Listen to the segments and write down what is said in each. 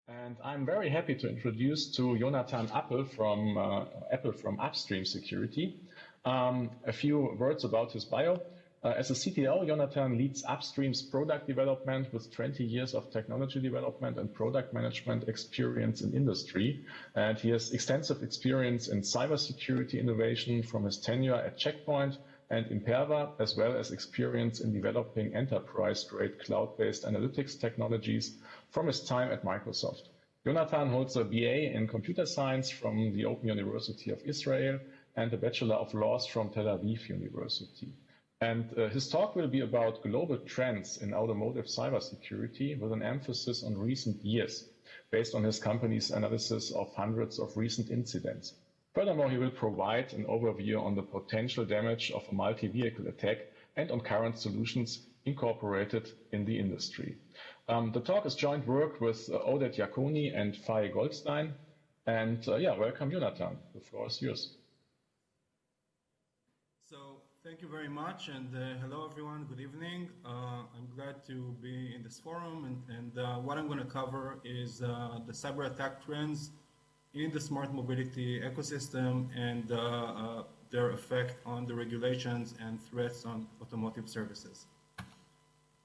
And I'm very happy to introduce to Yonatan Appel from Upstream Security. A few words about his bio. As a CTO, Yonatan leads Upstream's product development with 20 years of technology development and product management experience in industry. And he has extensive experience in cybersecurity innovation from his tenure at Checkpoint and Imperva, as well as experience in developing enterprise-grade cloud-based analytics technologies from his time at Microsoft. Yonatan holds a BA in computer science from the Open University of Israel and a Bachelor of Laws from Tel Aviv University. And his talk will be about global trends in automotive cybersecurity with an emphasis on recent years, based on his company's analysis of hundreds of recent incidents. Furthermore, he will provide an overview on the potential damage of a multi-vehicle attack and on current solutions incorporated in the industry. The talk is joint work with Oded Yakoni and Faye Goldstein. And welcome, Yonatan. The floor is yours. So thank you very much, and hello everyone, good evening. I'm glad to be in this forum, and what I'm going to cover is the cyber attack trends in the smart mobility ecosystem and their effect on the regulations and threats on automotive services.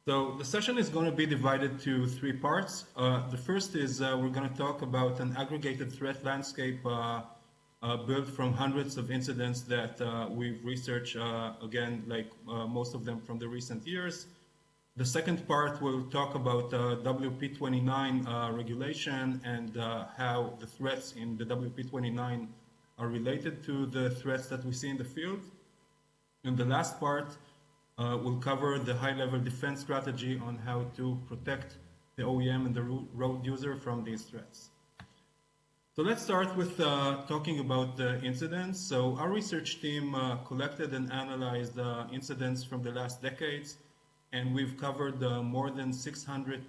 So the session is going to be divided to three parts. The first is we're going to talk about an aggregated threat landscape built from hundreds of incidents that we've researched, again, like most of them from the recent years. The second part will talk about WP29 regulation and how the threats in the WP29 are related to the threats that we see in the field. And the last part will cover the high-level defense strategy on how to protect the OEM and the road user from these threats. So let's start with talking about the incidents. So our research team collected and analyzed incidents from the last decades, and we've covered more than 600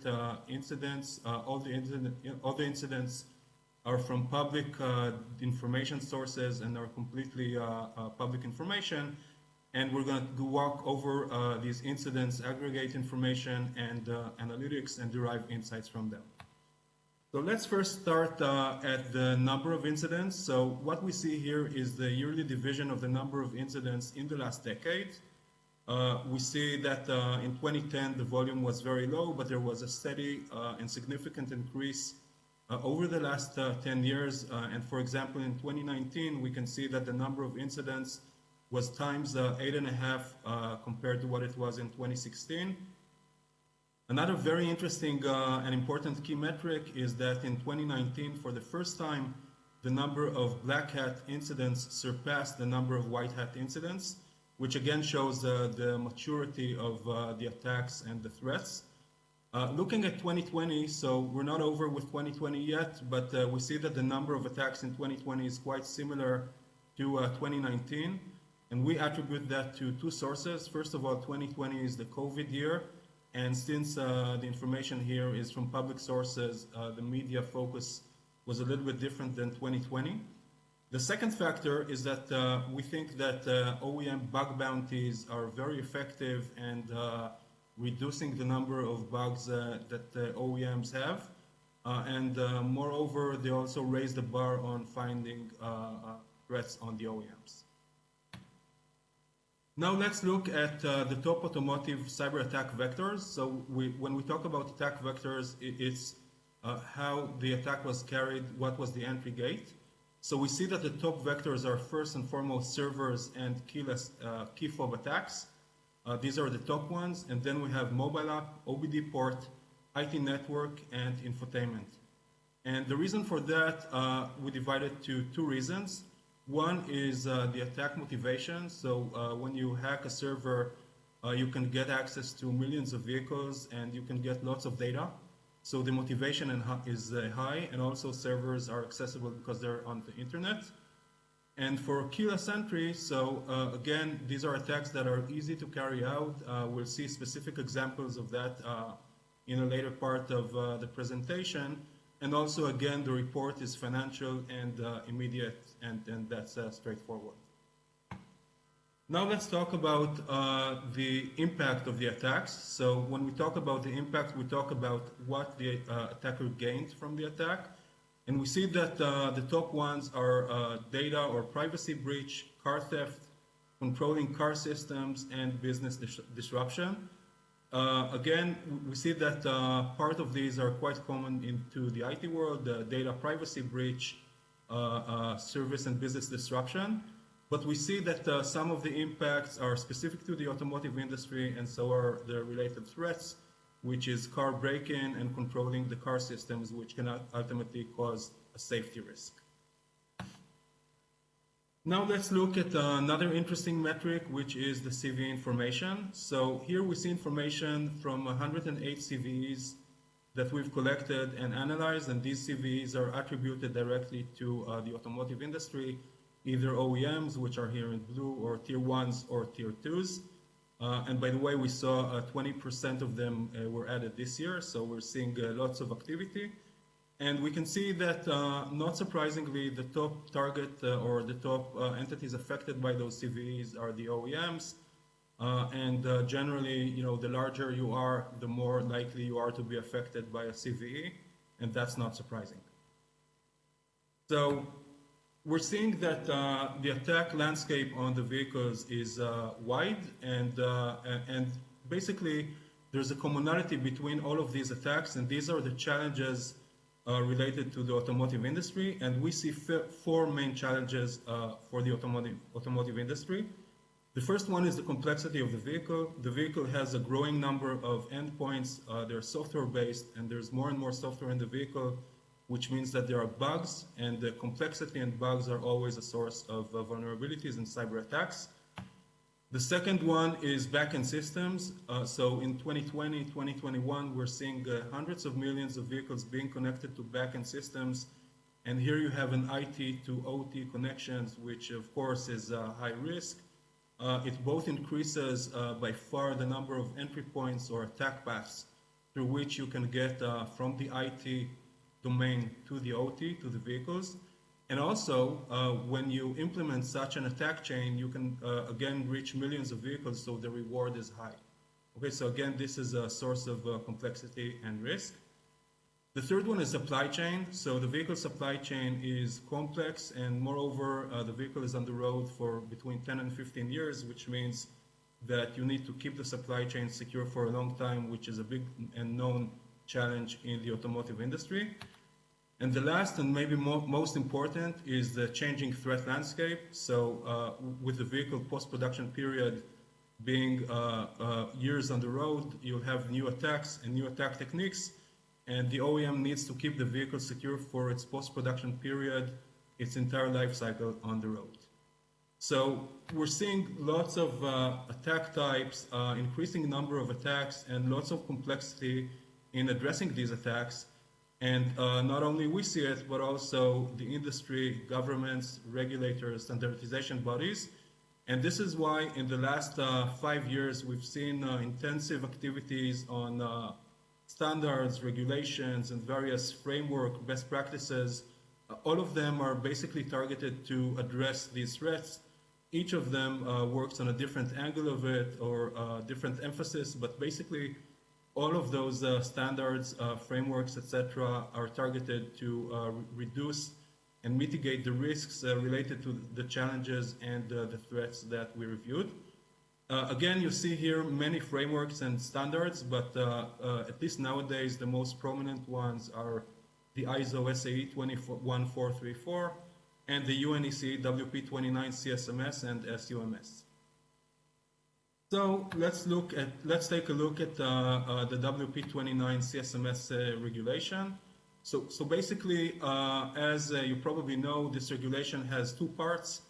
incidents. All the incidents are from public information sources and are completely public information. And we're going to walk over these incidents, aggregate information and analytics, and derive insights from them. So let's first start at the number of incidents. So what we see here is the yearly division of the number of incidents in the last decade. We see that in 2010, the volume was very low, but there was a steady and significant increase over the last 10 years. And for example, in 2019, we can see that the number of incidents was times 8.5 compared to what it was in 2016. Another very interesting and important key metric is that in 2019, for the first time, the number of black hat incidents surpassed the number of white hat incidents, which again shows the maturity of the attacks and the threats. Looking at 2020, so we're not over with 2020 yet, but we see that the number of attacks in 2020 is quite similar to 2019. And we attribute that to two sources. First of all, 2020 is the COVID year. And since the information here is from public sources, the media focus was a little bit different than 2020. The second factor is that we think that OEM bug bounties are very effective and reducing the number of bugs that OEMs have. And moreover, they also raise the bar on finding threats on the OEMs. Now let's look at the top automotive cyber attack vectors. So when we talk about attack vectors, it's how the attack was carried, what was the entry gate. So we see that the top vectors are first and foremost servers and keyless key fob attacks. These are the top ones. And then we have mobile app, OBD port, IT network, and infotainment. And the reason for that, we divide it to two reasons. One is the attack motivation. So when you hack a server, you can get access to millions of vehicles and you can get lots of data. So the motivation is high, and also servers are accessible because they're on the internet. And for keyless entry, so again, these are attacks that are easy to carry out. We'll see specific examples of that in a later part of the presentation. And also, again, the report is financial and immediate, and that's straightforward. Now let's talk about the impact of the attacks. So when we talk about the impact, we talk about what the attacker gained from the attack. And we see that the top ones are data or privacy breach, car theft, controlling car systems, and business disruption. Again, we see that part of these are quite common into the IT world, the data privacy breach, service and business disruption. But we see that some of the impacts are specific to the automotive industry, and so are the related threats, which is car break-in and controlling the car systems, which can ultimately cause a safety risk. Now let's look at another interesting metric, which is the CV information. So here we see information from 108 CVEs that we've collected and analyzed, and these CVEs are attributed directly to the automotive industry, either OEMs, which are here in blue, or tier ones or tier twos. And by the way, we saw 20% of them were added this year, so we're seeing lots of activity. And we can see that, not surprisingly, the top target or the top entities affected by those CVEs are the OEMs. And generally, you know, the larger you are, the more likely you are to be affected by a CVE, and that's not surprising. So we're seeing that the attack landscape on the vehicles is wide, and basically there's a commonality between all of these attacks, and these are the challenges related to the automotive industry, and we see four main challenges for the automotive industry. The first one is the complexity of the vehicle. The vehicle has a growing number of endpoints. They're software-based, and there's more and more software in the vehicle, which means that there are bugs, and the complexity and bugs are always a source of vulnerabilities and cyber attacks. The second one is backend systems. So in 2020, 2021, we're seeing hundreds of millions of vehicles being connected to backend systems. And here you have an IT to OT connections, which of course is high risk. It both increases by far the number of entry points or attack paths through which you can get from the IT domain to the OT, to the vehicles. And also, when you implement such an attack chain, you can, again, reach millions of vehicles, so the reward is high. Okay, so again, this is a source of complexity and risk. The third one is supply chain. So the vehicle supply chain is complex, and moreover, the vehicle is on the road for between 10 and 15 years, which means that you need to keep the supply chain secure for a long time, which is a big and known challenge in the automotive industry. And the last and maybe most important is the changing threat landscape. So with the vehicle post-production period being years on the road, you'll have new attacks and new attack techniques, and the OEM needs to keep the vehicle secure for its post-production period, its entire life cycle on the road. So we're seeing lots of attack types, increasing number of attacks, and lots of complexity in addressing these attacks. And not only we see it, but also the industry, governments, regulators, standardization bodies. And this is why in the last 5 years, we've seen intensive activities on standards, regulations, and various framework best practices. All of them are basically targeted to address these threats. Each of them works on a different angle of it or different emphasis, but basically all of those standards, frameworks, etc., are targeted to reduce and mitigate the risks related to the challenges and the threats that we reviewed. Again, you see here many frameworks and standards, but at least nowadays the most prominent ones are the ISO SAE 21434 and the UNEC WP29 CSMS and SUMS. So let's take a look at the WP29 CSMS regulation. So basically, as you probably know, this regulation has two parts.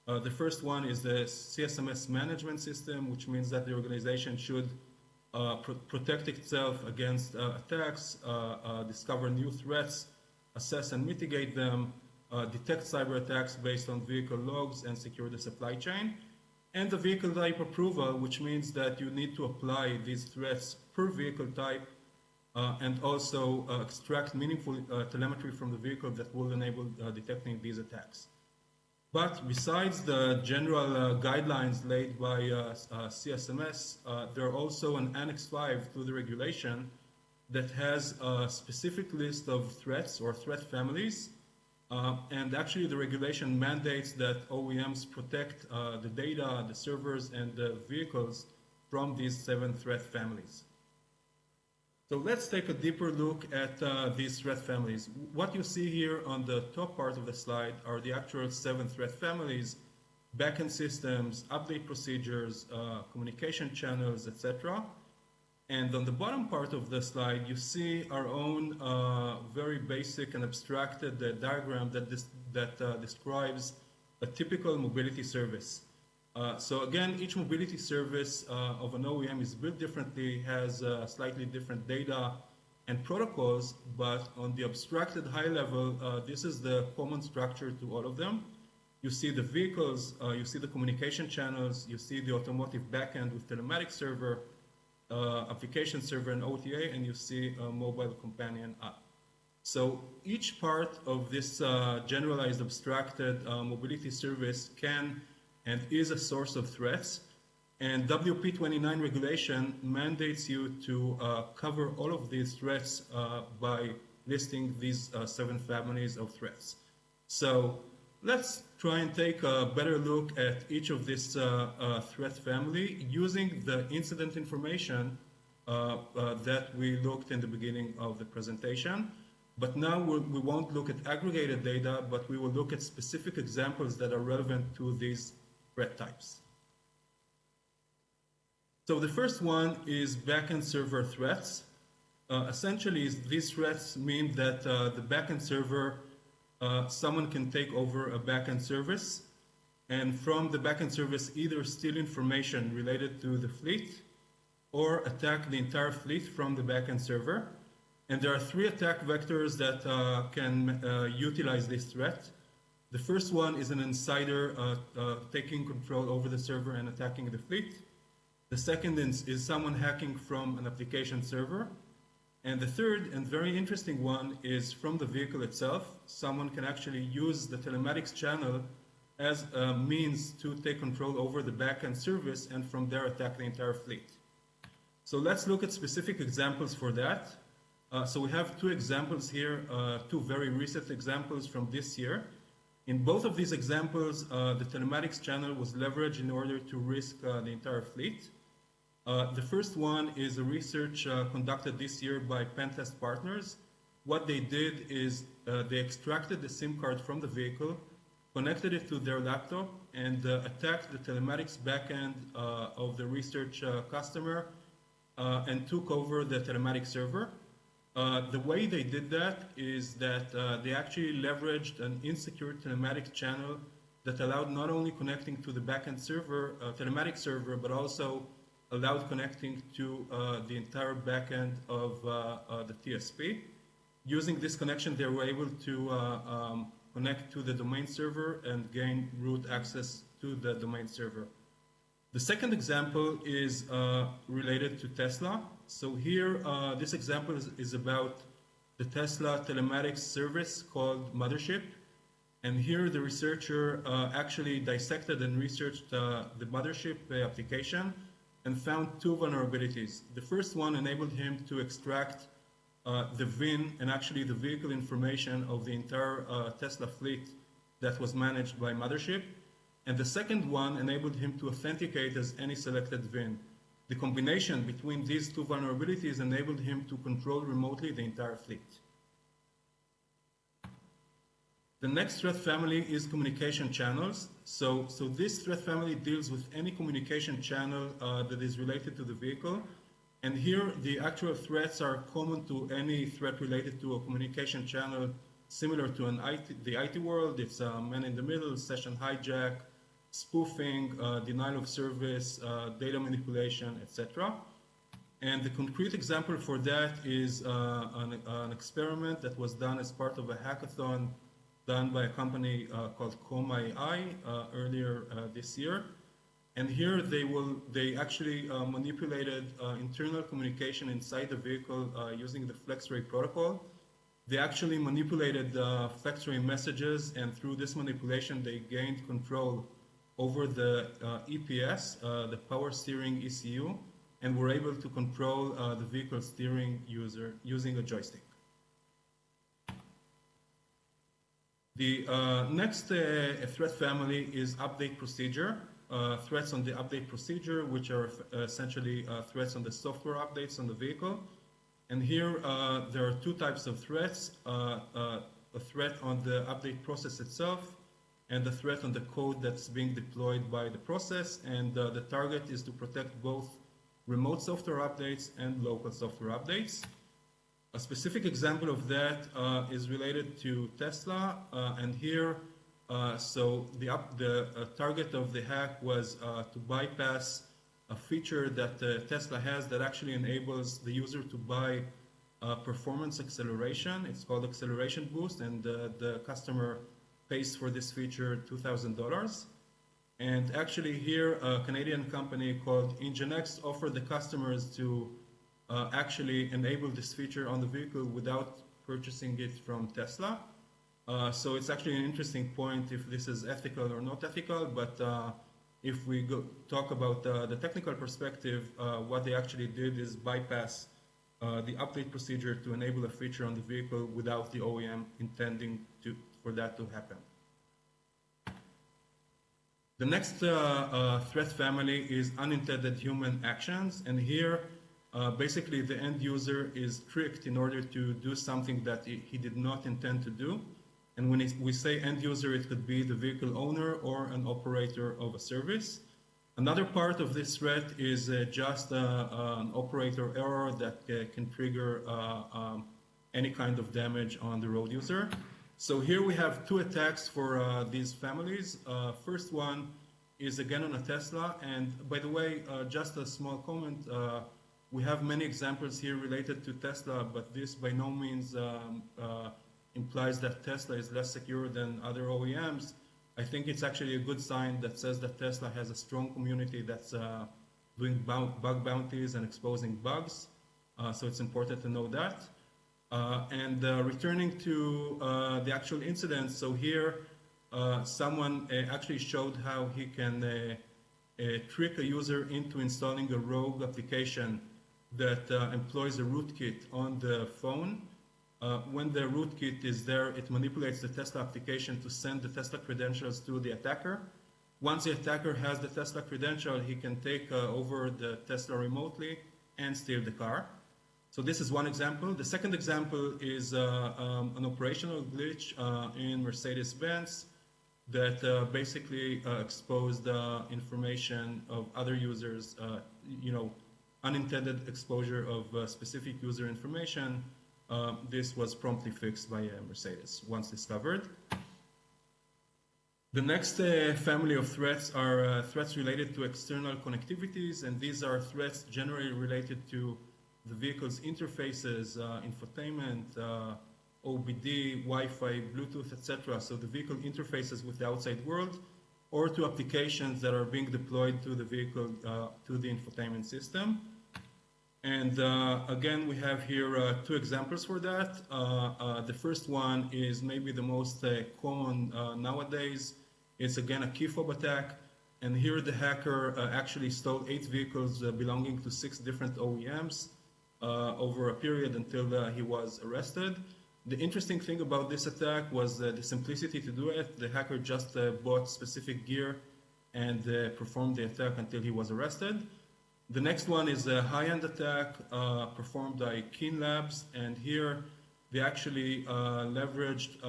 The first one is the CSMS management system, which means that the organization should protect itself against attacks, discover new threats, assess and mitigate them, detect cyber attacks based on vehicle logs, and secure the supply chain. And the vehicle type approval, which means that you need to apply these threats per vehicle type and also extract meaningful telemetry from the vehicle that will enable detecting these attacks. But besides the general guidelines laid by CSMS, there are also an Annex 5 to the regulation that has a specific list of threats or threat families. And actually the regulation mandates that OEMs protect the data, the servers, and the vehicles from these 7 threat families. So let's take a deeper look at these threat families. What you see here on the top part of the slide are the actual 7 threat families: backend systems, update procedures, communication channels, etc. And on the bottom part of the slide, you see our own very basic and abstracted diagram that describes a typical mobility service. So again, each mobility service of an OEM is built differently, has slightly different data and protocols, but on the abstracted high level, this is the common structure to all of them. You see the vehicles, you see the communication channels, you see the automotive backend with telematics server, application server and OTA, and you see a mobile companion app. So each part of this generalized abstracted mobility service can and is a source of threats, and WP29 regulation mandates you to cover all of these threats by listing these 7 families of threats. So let's try and take a better look at each of this threat family using the incident information that we looked in the beginning of the presentation. But now we won't look at aggregated data, but we will look at specific examples that are relevant to these threat types. So the first one is backend server threats. Essentially, these threats mean that the backend server, someone can take over a backend service, and from the backend service either steal information related to the fleet or attack the entire fleet from the backend server. And there are 3 attack vectors that can utilize this threat. The first one is an insider taking control over the server and attacking the fleet. The second is someone hacking from an application server. And the third and very interesting one is from the vehicle itself. Someone can actually use the telematics channel as a means to take control over the backend service and from there attack the entire fleet. So let's look at specific examples for that. So we have 2 examples here, 2 very recent examples from this year. In both of these examples, the telematics channel was leveraged in order to risk the entire fleet. The first one is a research conducted this year by Pentest Partners. What they did is they extracted the SIM card from the vehicle, connected it to their laptop, and attacked the telematics backend of the research customer and took over the telematics server. The way they did that is that they actually leveraged an insecure telematics channel that allowed not only connecting to the backend server, telematics server, but also allowed connecting to the entire backend of the TSP. Using this connection, they were able to connect to the domain server and gain root access to the domain server. The second example is related to Tesla. So here, this example is about the Tesla telematics service called Mothership. And here the researcher actually dissected and researched the Mothership application and found 2 vulnerabilities. The first one enabled him to extract the VIN and actually the vehicle information of the entire Tesla fleet that was managed by Mothership. And the second one enabled him to authenticate as any selected VIN. The combination between these 2 vulnerabilities enabled him to control remotely the entire fleet. The next threat family is communication channels. So this threat family deals with any communication channel that is related to the vehicle. And here the actual threats are common to any threat related to a communication channel similar to the IT world. It's man in the middle, session hijack, spoofing, denial of service, data manipulation, etc. And the concrete example for that is an experiment that was done as part of a hackathon done by a company called Coma.ai earlier this year. And here they actually manipulated internal communication inside the vehicle using the FlexRay protocol. They actually manipulated factory messages, and through this manipulation, they gained control over the EPS, the power steering ECU, and were able to control the vehicle steering using a joystick. The next threat family is update procedure. Threats on the update procedure, which are essentially threats on the software updates on the vehicle. And here there are two types of threats, a threat on the update process itself and the threat on the code that's being deployed by the process. And the target is to protect both remote software updates and local software updates. A specific example of that is related to Tesla. And here, so the target of the hack was to bypass a feature that Tesla has that actually enables the user to buy performance acceleration. It's called acceleration boost, and the customer pays for this feature $2,000. And actually here, a Canadian company called Nginx offered the customers to actually enable this feature on the vehicle without purchasing it from Tesla. So it's actually an interesting point if this is ethical or not ethical, but if we talk about the technical perspective, what they actually did is bypass the update procedure to enable a feature on the vehicle without the OEM intending for that to happen. The next threat family is unintended human actions, and here basically the end user is tricked in order to do something that he did not intend to do. And when we say end user, it could be the vehicle owner or an operator of a service. Another part of this threat is just an operator error that can trigger any kind of damage on the road user. So here we have two attacks for these families. First one is again on a Tesla. And by the way, just a small comment, we have many examples here related to Tesla, but this by no means implies that Tesla is less secure than other OEMs. I think it's actually a good sign that says that Tesla has a strong community that's doing bug bounties and exposing bugs. So it's important to know that. And returning to the actual incident, so here someone actually showed how he can trick a user into installing a rogue application that employs a rootkit on the phone. When the rootkit is there, it manipulates the Tesla application to send the Tesla credentials to the attacker. Once the attacker has the Tesla credential, he can take over the Tesla remotely and steal the car. So this is one example. The second example is an operational glitch in Mercedes-Benz that basically exposed information of other users, unintended exposure of specific user information. This was promptly fixed by Mercedes once discovered. The next family of threats are threats related to external connectivities, and these are threats generally related to the vehicle's interfaces, infotainment, OBD, Wi-Fi, Bluetooth, etc. So the vehicle interfaces with the outside world, or to applications that are being deployed to the vehicle, to the infotainment system. And again, we have here two examples for that. The first one is maybe the most common nowadays. It's again a key fob attack. And here the hacker actually stole 8 vehicles belonging to 6 different OEMs over a period until he was arrested. The interesting thing about this attack was the simplicity to do it. The hacker just bought specific gear and performed the attack until he was arrested. The next one is a high-end attack performed by Keen Labs, and here they actually leveraged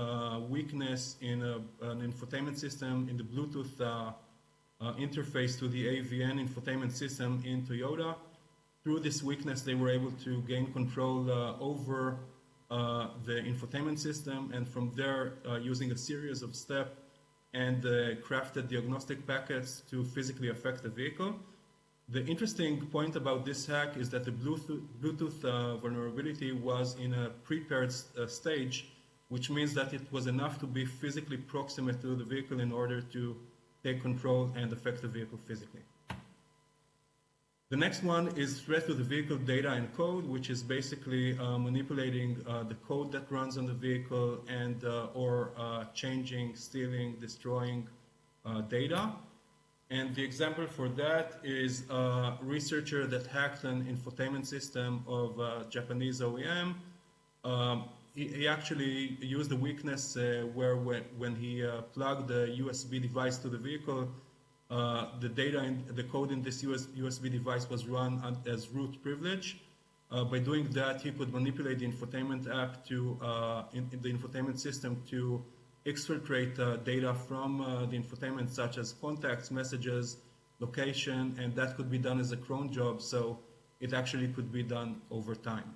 weakness in an infotainment system in the Bluetooth interface to the AVN infotainment system in Toyota. Through this weakness, they were able to gain control over the infotainment system, and from there, using a series of steps and crafted diagnostic packets to physically affect the vehicle. The interesting point about this hack is that the Bluetooth vulnerability was in a prepared stage, which means that it was enough to be physically proximate to the vehicle in order to take control and affect the vehicle physically. The next one is threat to the vehicle data and code, which is basically manipulating the code that runs on the vehicle and or changing, stealing, destroying data. And the example for that is a researcher that hacked an infotainment system of a Japanese OEM. He actually used a weakness where when he plugged the USB device to the vehicle, the data and the code in this USB device was run as root privilege. By doing that, he could manipulate the infotainment app to in the infotainment system to exfiltrate data from the infotainment, such as contacts, messages, location, and that could be done as a cron job, so it actually could be done over time.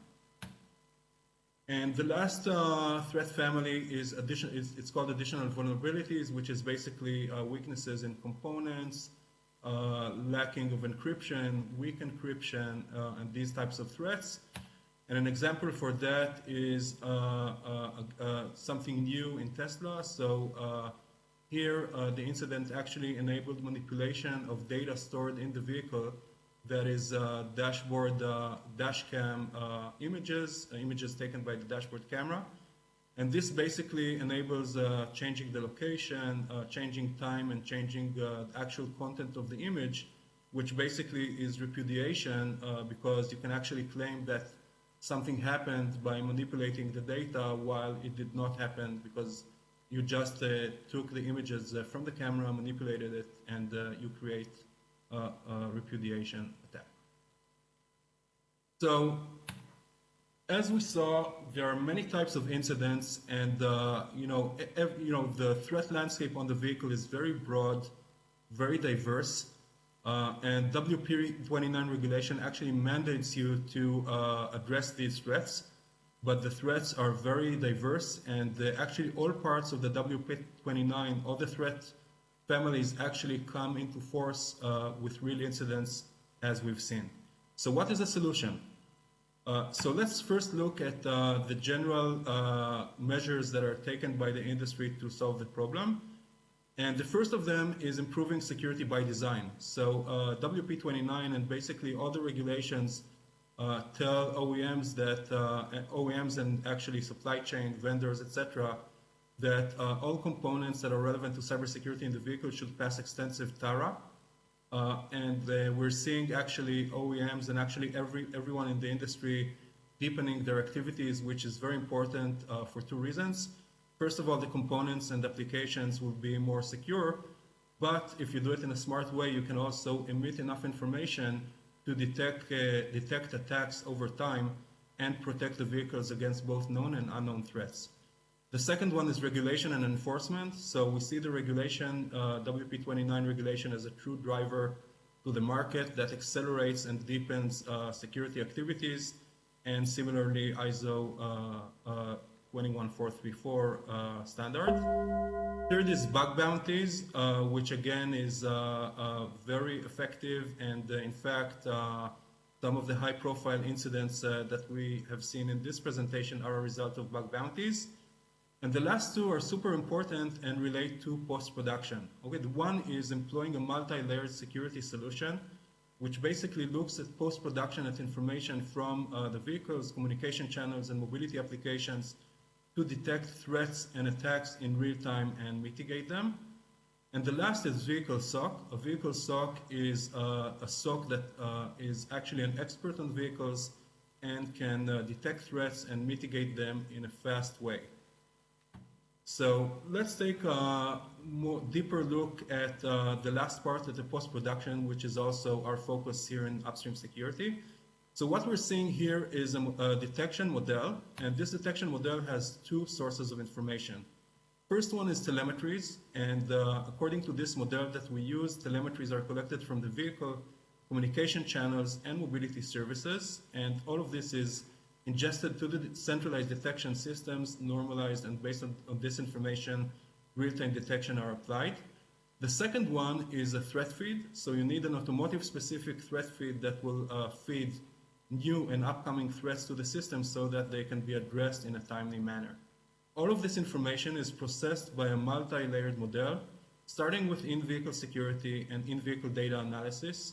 And the last threat family is it's called additional vulnerabilities, which is basically weaknesses in components, lacking of encryption, weak encryption, and these types of threats. And an example for that is something new in Tesla. So here, the incident actually enabled manipulation of data stored in the vehicle, that is dashboard, dash cam images taken by the dashboard camera. And this basically enables changing the location, changing time, and changing the actual content of the image, which basically is repudiation because you can actually claim that something happened by manipulating the data while it did not happen because you just took the images from the camera, manipulated it, and you create a repudiation attack. So, as we saw, there are many types of incidents, and the threat landscape on the vehicle is very broad, very diverse, and WP29 regulation actually mandates you to address these threats, but the threats are very diverse, and actually all parts of the WP29, all the threat families actually come into force with real incidents, as we've seen. So what is the solution? So let's first look at the general measures that are taken by the industry to solve the problem. And the first of them is improving security by design. So WP29 and basically all the regulations tell OEMs that OEMs and actually supply chain vendors, etc., that all components that are relevant to cybersecurity in the vehicle should pass extensive TARA. And we're seeing actually OEMs and actually everyone in the industry deepening their activities, which is very important for two reasons. First of all, the components and applications will be more secure, but if you do it in a smart way, you can also emit enough information to detect attacks over time and protect the vehicles against both known and unknown threats. The second one is regulation and enforcement. So we see the regulation, WP29 regulation, as a true driver to the market that accelerates and deepens security activities, and similarly ISO 21434 standard. Third is bug bounties, which again is very effective, and in fact, some of the high-profile incidents that we have seen in this presentation are a result of bug bounties. And the last two are super important and relate to post-production. Okay, the one is employing a multi-layered security solution, which basically looks at post-production at information from the vehicles, communication channels, and mobility applications to detect threats and attacks in real time and mitigate them. And the last is vehicle SOC. A vehicle SOC is a SOC that is actually an expert on vehicles and can detect threats and mitigate them in a fast way. So let's take a more deeper look at the last part of the post-production, which is also our focus here in Upstream Security. So what we're seeing here is a detection model, and this detection model has two sources of information. First one is telemetries, and according to this model that we use, telemetries are collected from the vehicle, communication channels, and mobility services, and all of this is ingested to the centralized detection systems, normalized, and based on this information, real-time detection are applied. The second one is a threat feed. So you need an automotive-specific threat feed that will feed new and upcoming threats to the system so that they can be addressed in a timely manner. All of this information is processed by a multi-layered model, starting with in-vehicle security and in-vehicle data analysis,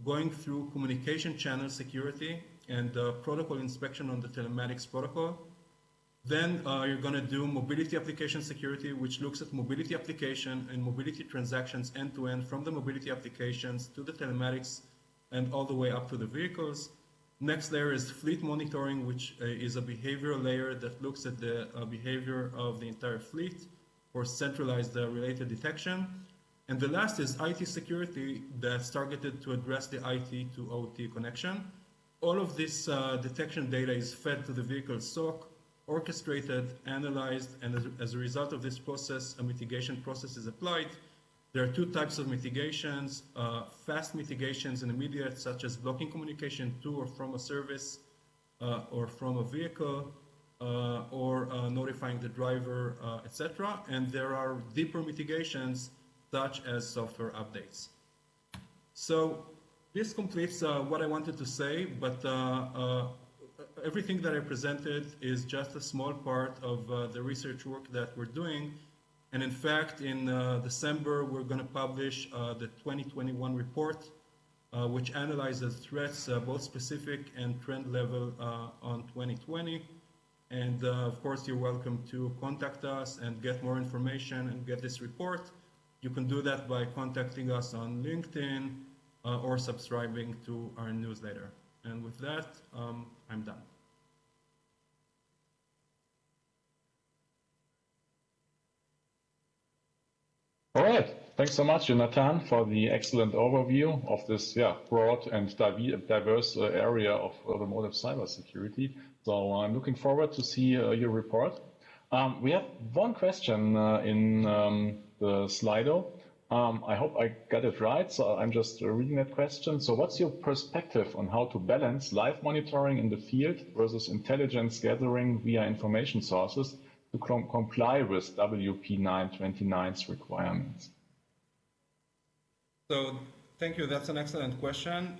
going through communication channel security and protocol inspection on the telematics protocol. Then you're going to do mobility application security, which looks at mobility application and mobility transactions end-to-end from the mobility applications to the telematics and all the way up to the vehicles. Next layer is fleet monitoring, which is a behavioral layer that looks at the behavior of the entire fleet for centralized related detection. And the last is IT security that's targeted to address the IT to OT connection. All of this detection data is fed to the vehicle SOC, orchestrated, analyzed, and as a result of this process, a mitigation process is applied. There are two types of mitigations, fast mitigations and immediate, such as blocking communication to or from a service or from a vehicle, or notifying the driver, etc. And there are deeper mitigations, such as software updates. So this completes what I wanted to say, but everything that I presented is just a small part of the research work that we're doing. And in fact, in December, we're going to publish the 2021 report, which analyzes threats, both specific and trend level on 2020. And of course, you're welcome to contact us and get more information and get this report. You can do that by contacting us on LinkedIn or subscribing to our newsletter. And with that, I'm done. All right. Thanks so much, Yonatan, for the excellent overview of this broad and diverse area of automotive cybersecurity. So I'm looking forward to see your report. We have one question in the Slido. I hope I got it right, so I'm just reading that question. So what's your perspective on how to balance live monitoring in the field versus intelligence gathering via information sources to comply with WP 929's requirements? So thank you, that's an excellent question.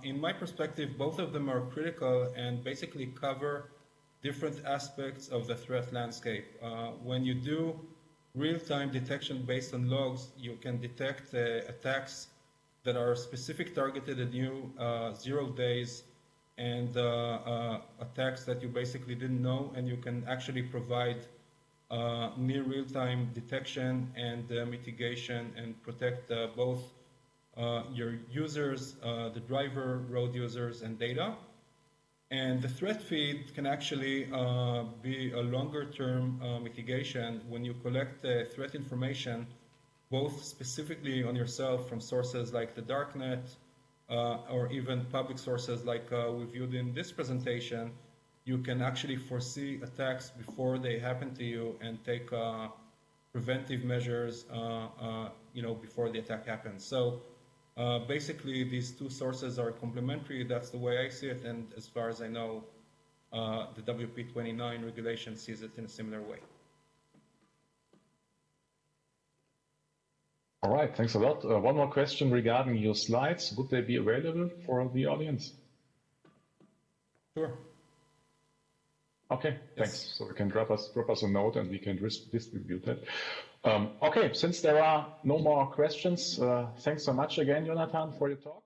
In my perspective, both of them are critical and basically cover different aspects of the threat landscape. When you do real-time detection based on logs, you can detect attacks that are specific targeted at you, 0 days, and attacks that you basically didn't know, and you can actually provide near real-time detection and mitigation and protect both your users, the driver, road users, and data. And the threat feed can actually be a longer-term mitigation when you collect threat information, both specifically on yourself from sources like the darknet, or even public sources like we viewed in this presentation. You can actually foresee attacks before they happen to you and take preventive measures, before the attack happens. So basically, these two sources are complementary. That's the way I see it, and as far as I know, the WP29 regulation sees it in a similar way. All right, thanks a lot. One more question regarding your slides. Would they be available for the audience? Sure. Okay, thanks. So you can drop us a note and we can distribute it. Okay, since there are no more questions, thanks so much again, Yonatan, for your talk.